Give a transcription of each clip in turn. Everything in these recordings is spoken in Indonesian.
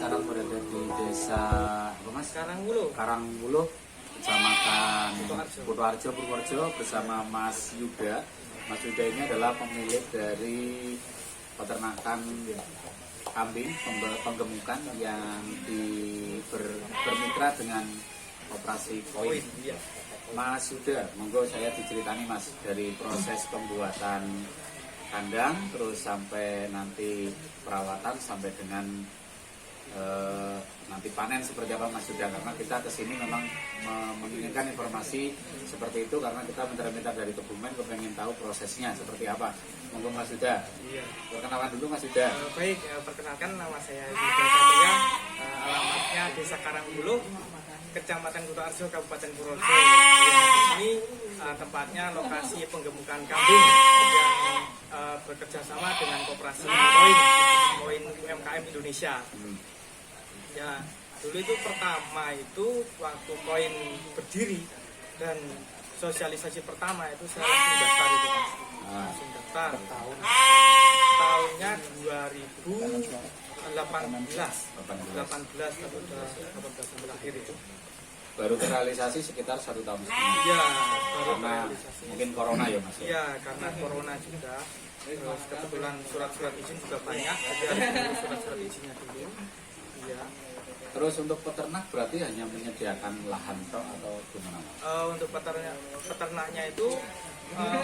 sekarang berada di desa apa Mas? Karangwuluh, Kecamatan Kutoarjo, Purworejo bersama Mas Yuda. Mas Yuda ini adalah pemilik dari peternakan kambing penggemukan yang bermitra dengan Operasi Koin. Mas Yuda, monggo saya diceritani Mas dari proses pembuatan kandang terus sampai nanti perawatan sampai dengan nanti panen seperti apa Mas Yuda, karena kita kesini memang menginginkan informasi seperti itu karena kita minta dari Kebumen kepengen tahu prosesnya seperti apa. Monggo Mas Yuda, perkenalan dulu Mas Yuda. Baik, perkenalkan nama saya Yuda Satria, alamatnya Desa Karangwuluh, Kecamatan Kutoarjo, Kabupaten Purworejo. Ini tempatnya lokasi penggemukan kambing yang bekerja sama dengan Koperasi Koin UMKM Indonesia. Ya, dulu itu pertama itu waktu Koin berdiri dan sosialisasi pertama itu saya langsung daftar itu Mas. Langsung daftar tahunnya 2018 sampai akhir itu. Baru terrealisasi sekitar 1 tahun setengah. Iya, baru Karena terrealisasi. mungkin corona ya Mas. Iya, karena corona juga. Terus kebetulan surat-surat izin juga banyak, jadi harus surat-surat izinnya dulu. Iya. Terus untuk peternak berarti hanya menyediakan lahan toh atau gimana Mas? Untuk peternaknya itu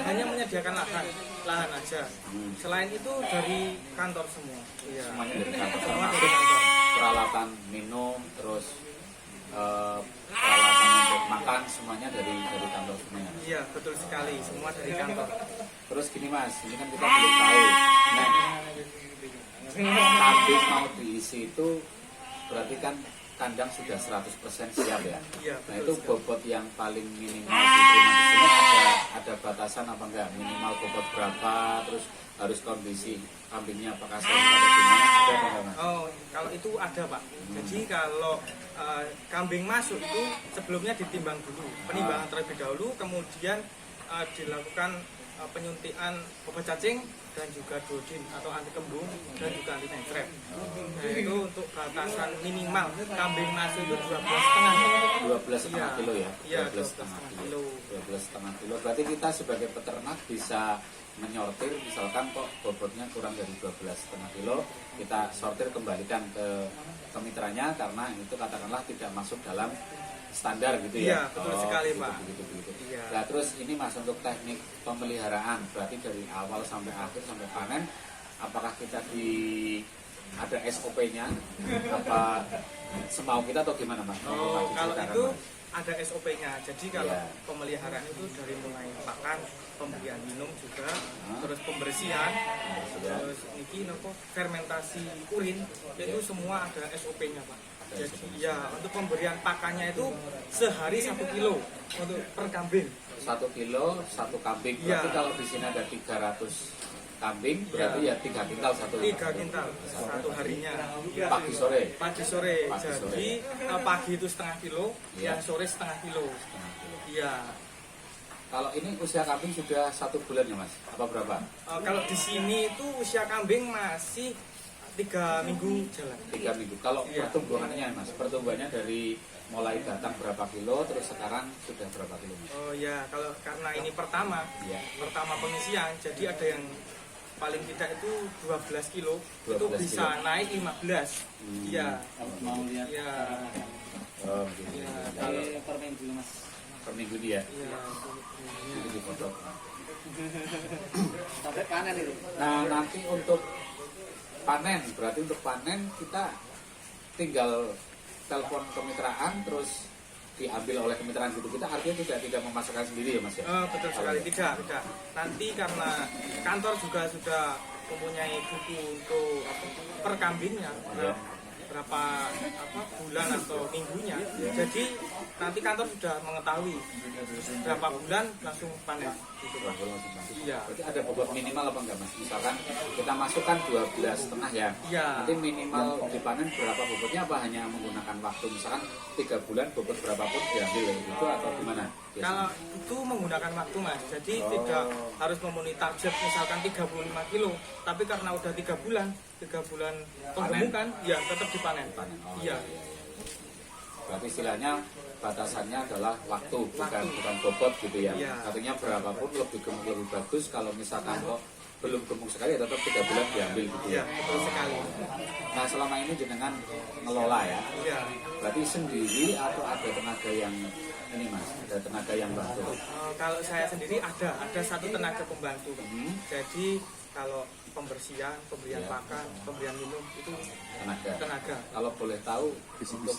hanya menyediakan lahan aja. Selain itu dari kantor semua. Iya. Semuanya dari kantor. Semua dari Termasuk kantor. peralatan minum, terus peralatan untuk makan semuanya dari kantor semuanya. Iya, betul sekali, semua dari kantor. Terus gini Mas, ini kan kita belum tahu. Nah, kambing mau diisi itu berarti kan kandang sudah 100% siap ya. Iya, Nah betul itu sekali. bobot yang paling minimal diterima di sini ada batasan apa enggak? Minimal bobot berapa? Terus harus kondisi kambingnya apakah sehat atau gimana? Ada apa enggak Mas? Oh, kalau itu ada Pak. Jadi kalau kambing masuk itu sebelumnya ditimbang dulu, penimbangan terlebih dahulu, kemudian dilakukan penyuntikan obat cacing dan juga dodin atau anti kembung dan juga anti nentret. Nah itu untuk batasan minimal kambing masuk itu 12,5 kilo ya? Iya, 12,5 kilo. 12,5 kilo. Berarti kita sebagai peternak bisa menyortir, misalkan kok bobotnya kurang dari 12,5 kilo, kita sortir kembalikan ke mitranya karena itu katakanlah tidak masuk dalam standar gitu ya. Iya, betul sekali begitu, Pak. Begitu. Iya. Nah terus ini Mas untuk teknik pemeliharaan, berarti dari awal sampai akhir sampai panen, apakah kita ada SOP-nya, apa semau kita atau gimana Mas? Oh, kalau Diceritakan, itu Mas. ada SOP-nya. Jadi kalau Iya. pemeliharaan itu dari mulai pakan, pemberian minum juga, terus pembersihan, terus ini fermentasi urin, itu semua ada SOP-nya Pak. Jadi ya untuk pemberian pakannya itu sehari 1 kilo untuk per kambing. 1 kilo 1 kambing. Berarti Iya. kalau di sini ada 300 kambing, berarti ya 3 kintal satu. 3 kintal satu harinya. Pagi sore. Pagi sore. Pagi sore. Jadi pagi itu setengah kilo, Iya. yang sore setengah kilo. Setengah kilo. Iya. Kalau ini usia kambing sudah 1 bulan ya Mas? Apa berapa? Kalau di sini itu usia kambing masih 3 minggu jalan. 3 minggu. Kalau Iya. pertumbuhannya Mas, pertumbuhannya dari mulai datang berapa kilo, terus sekarang sudah berapa kilo Mas? Oh ya, kalau karena ini pertama Iya. pengisian, jadi ada yang paling tidak itu 12 kilo, 12 itu bisa kilo. naik 15. Iya. Mau lihat Iya. Oh, gitu. Iya. Kalau per minggu mas. per minggu dia, Iya. itu dipotong. Sampai panen itu. Nah nanti untuk panen, berarti untuk panen kita tinggal telepon kemitraan terus diambil oleh kemitraan gitu, kita artinya tidak memasakkan sendiri ya Mas ya? Betul sekali, tidak. Nanti karena kantor juga sudah mempunyai buku untuk per kambingnya, Iya. berapa bulan atau minggunya. Jadi nanti kantor sudah mengetahui berapa bulan langsung panen. itu. Kurang masih bantu. Iya. Berarti ada bobot minimal apa enggak mas? Misalkan kita masukkan 12,5 ya. Iya. Nanti minimal dipanen berapa bobotnya, apa hanya menggunakan waktu misalkan 3 bulan bobot berapapun diambil itu atau gimana? Kalau itu menggunakan waktu mas, jadi tidak harus memenuhi target misalkan 35 kilo, tapi karena udah 3 bulan penggemukan, ya tetap dipanen. Panen. Oh, Iya. Berarti istilahnya batasannya adalah waktu, bukan Waktu. bukan bobot gitu ya. Iya. Artinya berapapun lebih gemuk lebih bagus. Kalau misalkan kok belum gemuk sekali ya tetap 3 bulan diambil gitu Iya, ya. betul sekali. Nah selama ini jenengan ngelola ya. Iya. Berarti sendiri atau ada tenaga yang ini mas? Ada tenaga yang bantu? Kalau saya sendiri ada satu tenaga pembantu. Hmm. Jadi kalau pembersihan, pemberian Iya. pakan, pemberian minum itu tenaga. Kalau boleh tahu untuk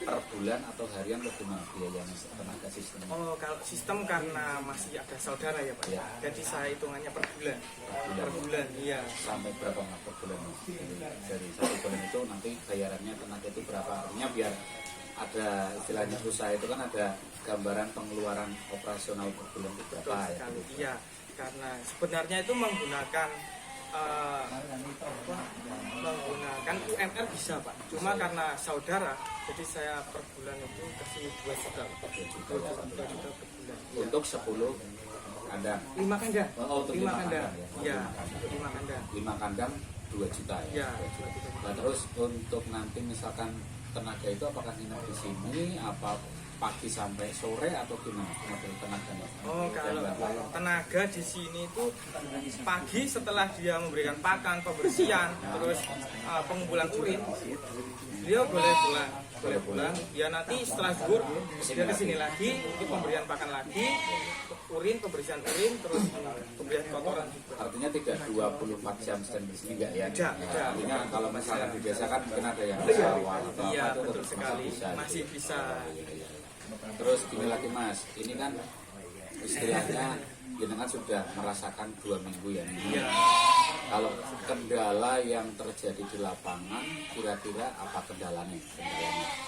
per bulan atau harian bagaimana biayanya tenaga sistem? Oh, kalau sistem karena masih ada saudara ya Pak. Iya. Jadi saya hitungannya per bulan. Per bulan, iya. Sampai berapa mas per bulan mas? Dari 1 bulan itu nanti bayarannya tenaga itu berapa? Artinya biar ada istilahnya usaha itu kan ada gambaran pengeluaran operasional per bulan itu berapa Betul ya? sekali. Iya, karena sebenarnya itu menggunakan menggunakan UMR bisa Pak. Cuma karena saudara, jadi saya per bulan itu kasih 2 juta. 2 juta per bulan. Iya. Untuk 10 kandang. 5 kandang. Oh, untuk 5 kandang ya. Iya, 5 kandang. 5 kandang 2 juta ya. Iya. 2 juta. Nah, terus untuk nanti misalkan tenaga itu apakah nginep di sini apa pagi sampai sore atau gimana model tenaganya? Oh, kalau tenaga di sini itu pagi setelah dia memberikan pakan, pembersihan, terus pengumpulan urin, dia boleh pulang. Ya nanti setelah zuhur dia kesini lagi untuk pemberian pakan lagi, urin, pembersihan urin, terus pemberian kotoran juga. Artinya tidak 24 jam stand di sini enggak ya? Tidak, Nah, tidak. artinya kalau misalkan di desa kan mungkin ada yang sawah atau Iya, apa itu betul tetap sekali. masih Masih bisa. bisa. Terus gini lagi mas, ini kan istilahnya jenengan sudah merasakan 2 minggu ya. Iya. Kalau kendala yang terjadi di lapangan, kira-kira apa kendalanya?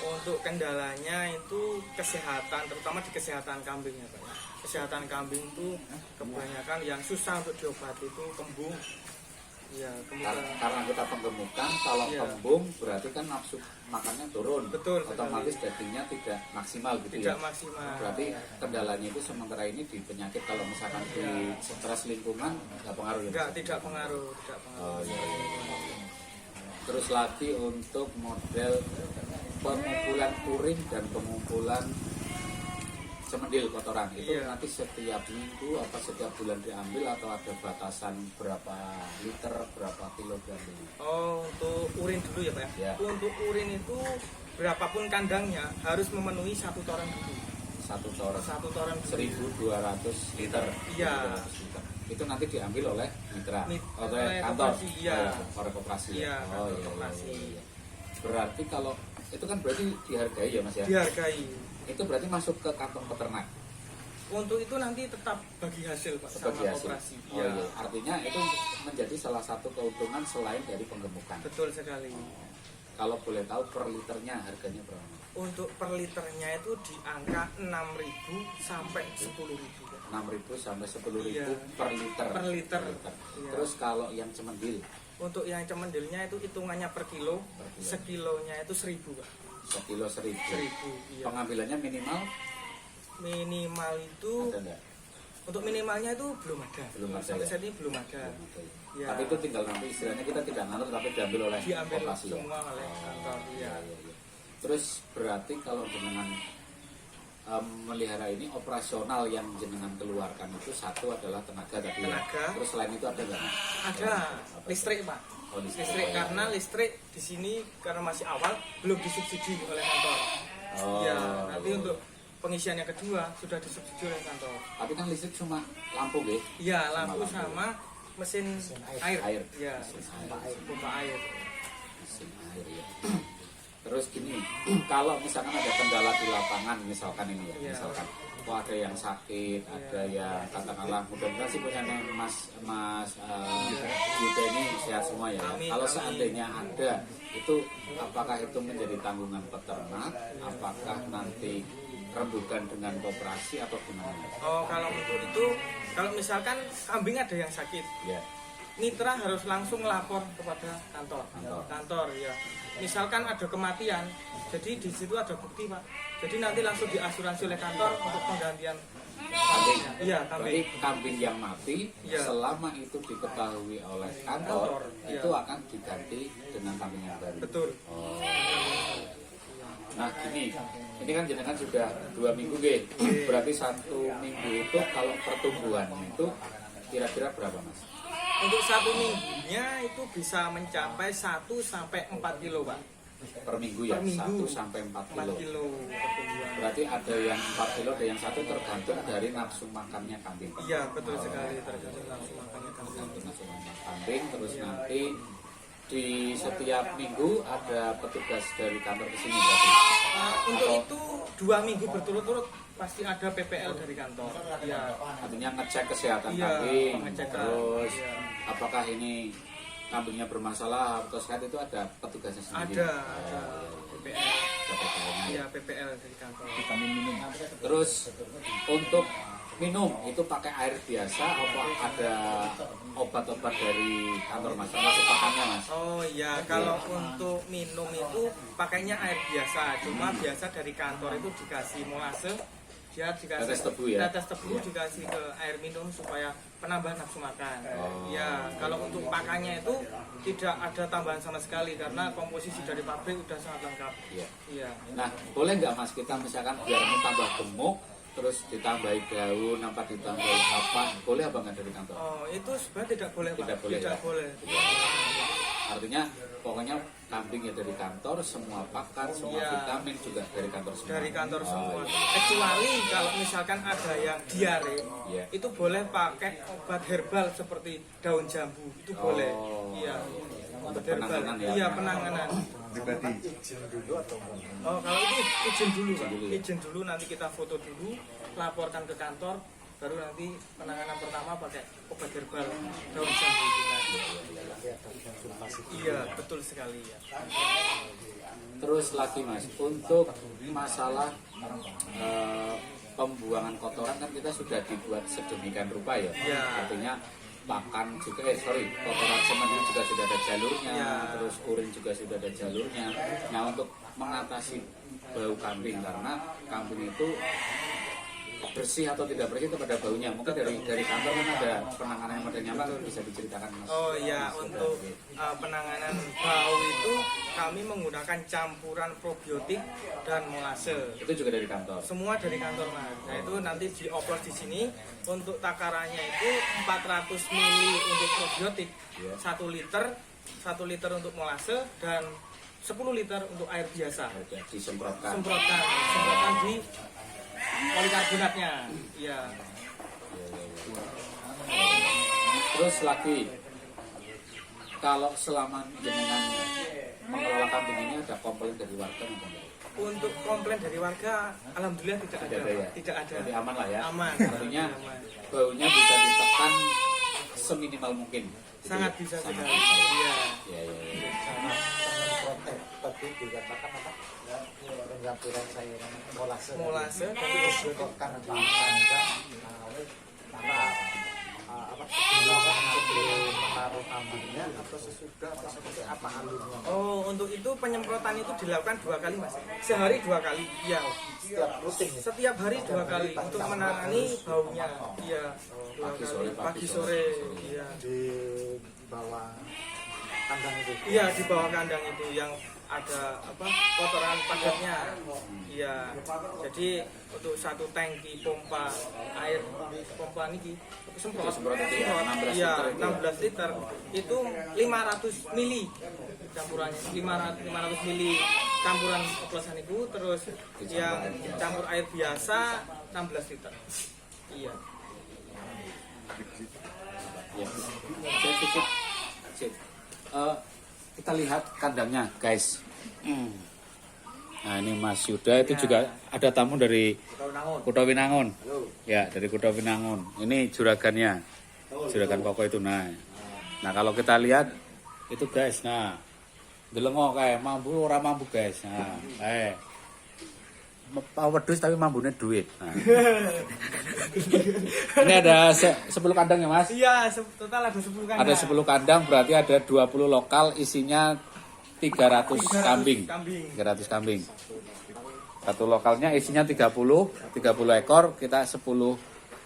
Untuk kendalanya itu kesehatan, terutama di kesehatan kambingnya Pak. Kesehatan kambing itu kebanyakan yang susah untuk diobati itu kembung. Ya, kemudian Karena kita penggemukan, kalau Iya. kembung berarti kan nafsu makannya turun. Betul Otomatis sekali. dagingnya tidak maksimal gitu tidak ya. maksimal. Berarti kendalanya itu sementara ini di penyakit, kalau misalkan di stres lingkungan nggak pengaruh ya? Enggak, tidak pengaruh, tidak pengaruh. Oh iya, iya. Terus lagi untuk model pengumpulan urin dan pengumpulan semendil kotoran itu Iya. nanti setiap minggu apa setiap bulan diambil atau ada batasan berapa liter berapa kilogram ini? Oh, untuk urin dulu ya Pak ya. Ya. Untuk urin itu berapapun kandangnya harus memenuhi 1 toren dulu. 1 toren 1 toren dulu. 1.200 liter. Iya. 1.200 liter. Itu nanti diambil oleh mitra, Oleh kantor, koperasi, iya. oleh koperasi. Iya, Oh kantor iya, koperasi. iya, iya. Berarti kalau itu kan berarti dihargai ya mas ya? Dihargai. Itu berarti masuk ke kantong peternak Untuk itu nanti tetap bagi hasil Pak sebagai sama hasil. koperasi. Oh, iya. Artinya itu menjadi salah satu keuntungan selain dari penggemukan. Betul sekali. Kalau boleh tahu per liternya harganya berapa? Untuk per liternya itu di angka 6.000 sampai 10.000. 6.000 sampai 10.000 Iya. per liter. Per liter. Iya. Terus kalau yang cemendil Untuk yang cemendilnya itu hitungannya per kilo, Per kilo. sekilonya itu 1.000 Pak. sekilo 1.000. 1.000, iya. Pengambilannya minimal Minimal itu, ada nggak? untuk minimalnya itu belum ada. Belum ada, Sampai ya? saat ini belum ada. Belum ada. Iya. Tapi itu tinggal nanti istilahnya kita tidak nganut tapi diambil oleh Diambil koperasi ya? semua oleh kantor. Iya. Iya, iya. Terus berarti kalau jenengan melihara ini operasional yang jenengan keluarkan itu satu adalah tenaga tadi ya? Tenaga. Terus selain itu ada nggak? Ada listrik Pak. Oh, listrik. Listrik karena listrik di sini karena masih awal belum disubsidi oleh kantor. Oh, Ya, nanti iya. untuk pengisian yang kedua sudah disubsidi oleh kantor. Tapi kan listrik cuma lampu gitu. Iya, lampu sama mesin air. Air. Iya, Mesin pompa air. Mesin air ya. Terus gini, kalau misalkan ada kendala di lapangan misalkan ini ya, Iya. misalkan kok ada yang sakit, ada yang katakanlah mudah-mudahan sih punya Mas Yuda ini sehat semua ya. Amin, Kalau amin. seandainya ada, itu apakah itu menjadi tanggungan peternak? Apakah nanti rembukan dengan koperasi atau gimana? Oh, kalau untuk itu, kalau misalkan kambing ada yang sakit, Ya. mitra harus langsung lapor kepada kantor ya. Misalkan ada kematian, jadi di situ ada bukti Pak. Jadi nanti langsung diasuransi oleh kantor untuk penggantian Kambing. Iya, Berarti kambing. kambing yang mati Iya. selama itu diketahui oleh kantor, Kantor, iya. itu akan diganti dengan kambing yang baru. Betul. Oh. Nah gini, ini kan jenengan sudah 2 minggu Ge. Berarti 1 minggu itu kalau pertumbuhannya itu kira-kira berapa Mas? Untuk 1 minggunya itu bisa mencapai 1 sampai 4 kilo Pak. Per minggu ya? Per minggu. 1 sampai 4 4 kilo. kilo pertumbuhan. Berarti ada yang 4 kilo, ada yang 1 tergantung dari nafsu makannya kambing. Iya betul sekali, tergantung nafsu makannya kambing. Tergantung nafsu makan kambing. Terus nanti di setiap minggu ada petugas dari kantor ke sini berarti. Untuk itu 2 minggu berturut-turut pasti ada PPL dari kantor. Iya. Artinya ngecek kesehatan Iya, kambing, pengecekan. terus Iya. apakah ini kambingnya bermasalah atau sehat, itu ada petugasnya sendiri. Ada PPL. Ada PPL-nya. Iya PPL dari kantor. Terus untuk minum itu pakai air biasa apa ada obat-obat dari kantor Mas? Termasuk pakannya Mas? Oh iya, kalau untuk minum itu pakainya air biasa. Cuma biasa dari kantor itu dikasih molase, dia dikasih Tetes tebu ya? tetes tebu, Iya. dikasih ke air minum supaya penambah nafsu makan. Oh. Ya, kalau untuk pakannya itu tidak ada tambahan sama sekali karena komposisi dari pabrik udah sangat lengkap. Iya. Iya. Nah, boleh nggak Mas kita misalkan biar ini tambah gemuk, terus ditambahi daun, apa ditambahi apa, boleh apa nggak dari kantor? Oh, itu sebenarnya tidak boleh, Pak. Tidak boleh, Tidak ya? boleh. Artinya pokoknya kambing ya dari kantor, semua pakan, semua Iya. vitamin juga dari kantor semua. Dari kantor Oh, semua. iya. Kecuali kalau misalkan ada yang diare, Iya. itu boleh pakai obat herbal seperti daun jambu. Itu boleh. Oh. Iya. Untuk Obat herbal. penanganan ya? Iya, penanganan. Oh, kalau itu izin dulu, Pak. Izin dulu ya? Izin dulu, nanti kita foto dulu, laporkan ke kantor, baru nanti penanganan pertama pakai obat herbal daun jambu itu tadi. Iya, betul sekali ya. Terus lagi Mas, untuk masalah pembuangan kotoran kan kita sudah dibuat sedemikian rupa ya. Iya. Artinya pakan juga, kotoran semen itu juga sudah ada jalurnya, Iya. terus urin juga sudah ada jalurnya. Nah untuk mengatasi bau kambing, karena kambing itu bersih atau tidak bersih itu pada baunya. Mungkin dari kantor kan ada penanganan yang model nyaman, bisa diceritakan Mas. Oh ya, untuk penanganan bau itu kami menggunakan campuran probiotik dan molase. Itu juga dari kantor. Semua dari kantor Mas. Nah itu nanti dioplos di sini. Untuk takarannya itu 400 ml untuk probiotik, Iya. 1 liter untuk molase dan 10 liter untuk air biasa. Oke, disemprotkan. Semprotan di polikarbonatnya. Iya. Terus lagi, kalau selama jenengan mengelola kambing ini ada komplain dari warga nggak? Untuk komplain dari warga, alhamdulillah tidak ada. Tidak ada ya? Tidak ada. Jadi aman lah ya. Aman. Artinya Aman. baunya bisa ditekan seminimal mungkin. Gitu Sangat ya? bisa Sangat sekali. bisa. Iya. Ya, ya, ya. Tadi dikatakan apa? Pengambilan cairan molase. Molase Tapi disebutkan karena apa? Sebelum menaruh kambingnya atau sesudah atau seperti apa alurnya? Oh, untuk itu penyemprotan itu dilakukan 2 kali Mas. Sehari 2 kali. Iya. Setiap rutin ya? Setiap hari 2 kali untuk menangani baunya. Iya. 2 Pagi kali. sore, Pagi sore. Iya. Di bawah kandang itu. Iya, di bawah kandang itu yang ada apa kotoran padatnya. Iya. Jadi untuk 1 tangki pompa air pompa niki semprot. Semprot itu ya, 16 Iya, liter itu ya? 16 liter. Itu 500 mili campurannya. 500 mili campuran oplosan itu, terus yang campur air biasa 16 liter. Iya. Ya. Sip. Sip. Kita lihat kandangnya guys. Nah ini Mas Yuda itu juga ada tamu dari Kuto Winangun. Ya, dari Kuto Winangun. Ini juragannya. Juragan Koko itu nah. Nah, kalau kita lihat itu guys, nah. Delengo kayak mampu ora mampu guys. Nah, wedhus tapi mambune duit. Nah. Ini ada 10 kandang ya Mas? Iya, total ada 10 kandang. Ada 10 kandang berarti ada 20 lokal isinya 300 kambing. 300 kambing. Satu lokalnya isinya 30 ekor, kita 10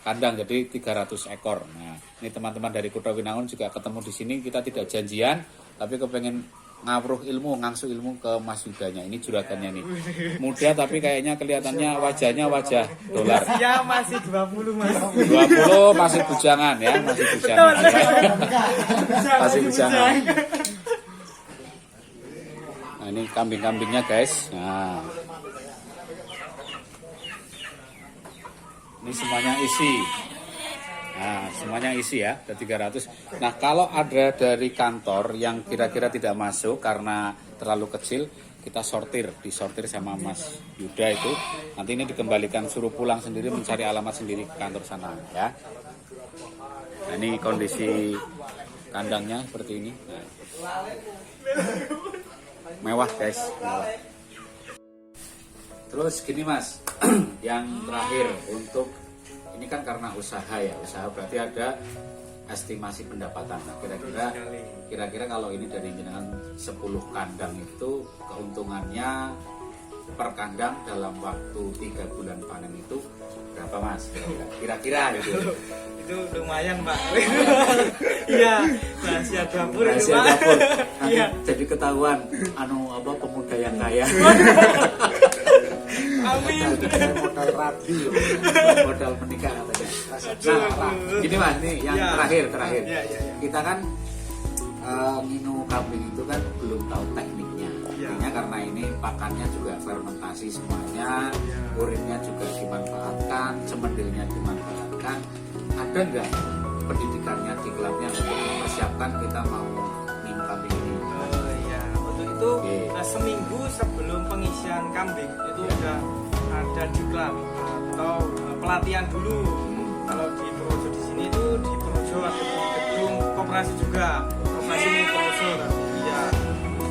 kandang jadi 300 ekor. Nah, ini teman-teman dari Kutha Winangun juga ketemu di sini, kita tidak janjian tapi kepengen ngawruh ilmu, ngangsu ilmu ke Mas Yudanya. Ini juragannya nih. Muda tapi kayaknya kelihatannya wajahnya wajah dolar. Ya masih 20 Mas. 20 masih bujangan ya, masih bujangan. Masih bujangan. Nah, ini kambing-kambingnya guys. Nah. Ini semuanya isi. Nah, semuanya isi ya, ada 300. Nah, kalau ada dari kantor yang kira-kira tidak masuk karena terlalu kecil, kita disortir sama Mas Yuda itu. Nanti ini dikembalikan, suruh pulang sendiri, mencari alamat sendiri ke kantor sana ya. Nah, ini kondisi kandangnya seperti ini. Nah. Mewah guys, mewah. Terus gini Mas, yang terakhir untuk ini kan karena usaha ya, usaha berarti ada estimasi pendapatan. Nah, kira-kira kalau ini dari jenengan 10 kandang itu keuntungannya per kandang dalam waktu 3 bulan panen itu berapa Mas? Kira-kira gitu. Itu lumayan Pak. Iya, rahasia dapur. Rahasia dapur. Nanti Iya. jadi ketahuan pemuda yang kaya. Amin. Modal rabi, modal menikah katanya. Nah, gini Mas, ini yang Ya. terakhir. Ya. Kita kan nginu kambing itu kan belum tahu tekniknya. Ya. Artinya karena ini pakannya juga fermentasi semuanya, Ya. urinnya juga dimanfaatkan, cemendilnya dimanfaatkan. Ada nggak pendidikannya di klubnya untuk mempersiapkan kita mau nginu kambing ini? Ya, untuk itu Oke. seminggu sebelum pengisian kambing itu Ya. udah ada diklat atau pelatihan dulu. Kalau di Purworejo di sini itu di Purworejo ada di gedung koperasi juga, koperasi milik Purworejo. Ya,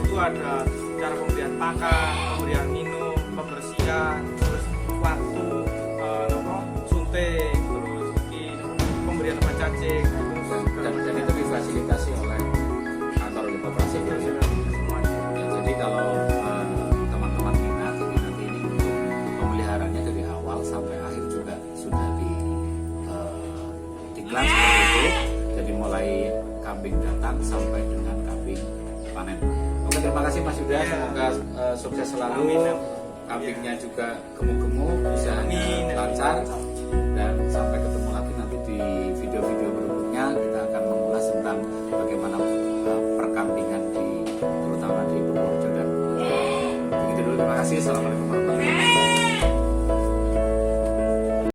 itu ada cara pemberian pakan, pemberian minum, pembersihan, terus waktu suntik, terus pemberian obat cacing, Dan itu difasilitasi oleh kantor koperasi gitu ya. Ya, jadi kalau teman-teman minat nanti ini pemeliharaannya dari awal sampai akhir juga sudah diklat seperti itu. Jadi mulai kambing datang sampai dengan kambing panen. Oke, terima kasih Mas Yuda. Semoga sukses selalu. Amin. Kambingnya juga gemuk-gemuk, usahanya Amin. lancar. Dan sampai ketemu lagi nanti di video-video berikutnya. Kita akan mengulas tentang bagaimana perkambingan terutama di Purworejo dan begitu dulu. Terima kasih. Assalamualaikum warahmatullahi wabarakatuh.